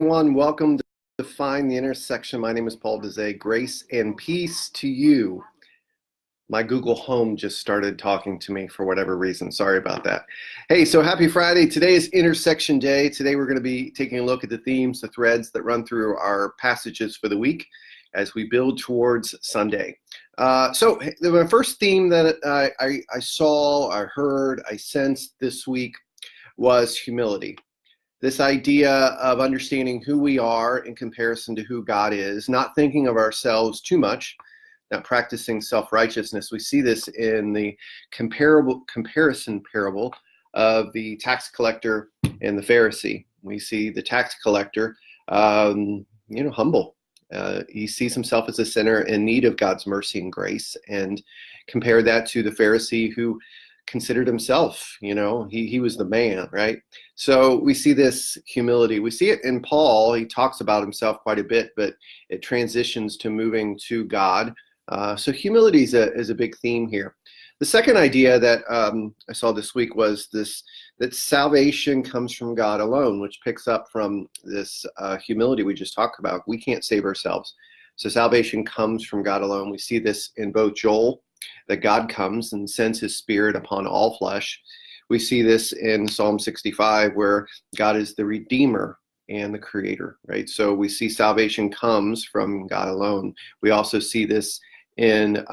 Everyone, welcome to Find the Intersection. My name is Paul Dezay. Grace and peace to you. My Google Home just started talking to me for whatever reason. Sorry about that. Hey, so happy Friday. Today is Intersection Day. Today we're going to be taking a look at the themes, the threads that run through our passages for the week as we build towards Sunday. So the first theme that I saw, I heard, I sensed this week was humility. This idea of understanding who we are in comparison to who God is, not thinking of ourselves too much, not practicing self-righteousness. We see this in the comparison parable of the tax collector and the Pharisee. We see the tax collector, humble. He sees himself as a sinner in need of God's mercy and grace, and compare that to the Pharisee who considered himself, he was the man, right? So we see this humility. We see it in Paul. He talks about himself quite a bit, but it transitions to moving to God. So humility is a big theme here. The second idea that I saw this week was that salvation comes from God alone, which picks up from this humility we just talked about. We can't save ourselves. So salvation comes from God alone. We see this in both Joel, that God comes and sends his spirit upon all flesh. We see this in Psalm 65, where God is the Redeemer and the Creator, right? So we see salvation comes from God alone. We also see this in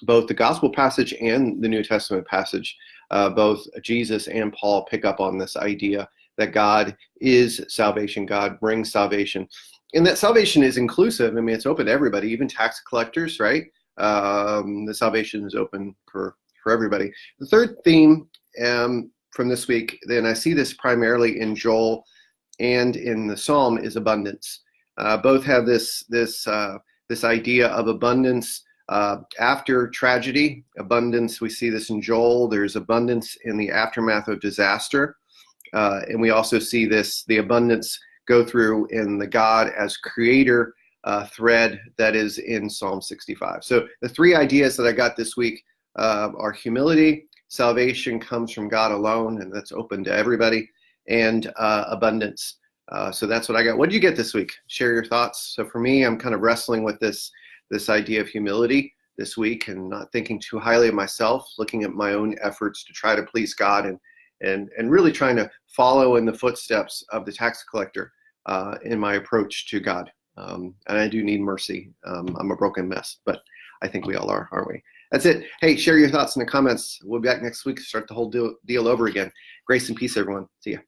both the gospel passage and the New Testament passage. Both Jesus and Paul pick up on this idea that God is salvation. God brings salvation. And that salvation is inclusive. I mean, it's open to everybody, even tax collectors, right? The salvation is open for everybody. The third theme from this week, then I see this primarily in Joel and in the Psalm, is abundance. Both have this idea of abundance after tragedy. Abundance, we see this in Joel. There's abundance in the aftermath of disaster, and we also see the abundance go through in the God as creator thread that is in Psalm 65. So the three ideas that I got this week are humility, salvation comes from God alone, and that's open to everybody, and abundance. So that's what I got. What did you get this week? Share your thoughts. So for me, I'm kind of wrestling with this idea of humility this week and not thinking too highly of myself, looking at my own efforts to try to please God and really trying to follow in the footsteps of the tax collector in my approach to God. And I do need mercy. I'm a broken mess, but I think we all are, aren't we? That's it. Hey, share your thoughts in the comments. We'll be back next week to start the whole deal over again. Grace and peace, everyone. See ya.